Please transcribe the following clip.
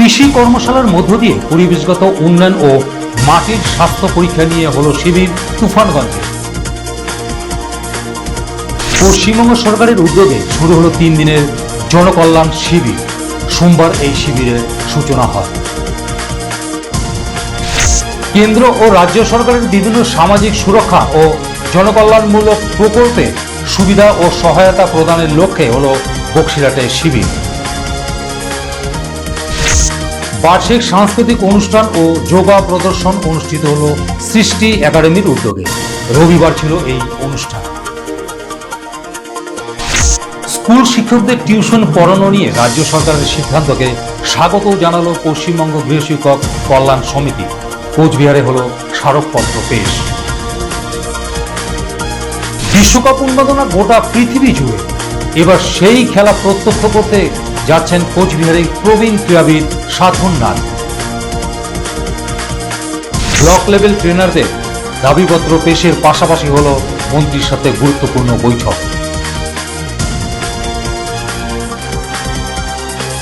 কৃষি কর্মশালার মধ্য দিয়ে পরিবেশগত উন্নয়ন ও মাটির স্বাস্থ্য পরীক্ষা নিয়ে হলো শিবির তুফানগঞ্জে। পশ্চিমবঙ্গ সরকারের উদ্যোগে শুরু হলো 3 দিনের জনকল্যাণ শিবির। সোমবার এই শিবিরের সূচনা হয়। কেন্দ্র ও রাজ্য সরকারের বিভিন্ন সামাজিক সুরক্ষা ও জনকল্যাণমূলক প্রকল্পে সুবিধা ও সহায়তা প্রদানের লক্ষ্যে হলো বক্সিরহাটে শিবির। বার্ষিক সাংস্কৃতিক অনুষ্ঠান ও যোগা প্রদর্শন অনুষ্ঠিত হলো সৃষ্টি একাডেমির উদ্যোগে। রবিবার ছিল এই অনুষ্ঠান। স্কুল শিক্ষকদের টিউশন পড়ানো নিয়ে রাজ্য সরকারের সিদ্ধান্তকে স্বাগত জানালো পশ্চিমবঙ্গ গৃহশিক্ষক কল্যাণ সমিতি। কোচবিহারে হলো স্মারকপত্র পেশ। বিশ্বকাপ উন্মাদনা গোটা পৃথিবী জুড়ে। এবার সেই খেলা প্রত্যক্ষ করতে যাচ্ছেন কোচবিহারের প্রবীণ ক্রীড়াবিদ সাধন নাথ। ব্লক লেভেল ট্রেনারদের দাবিপত্র পেশের পাশাপাশি হলো মন্ত্রীর সাথে গুরুত্বপূর্ণ বৈঠক।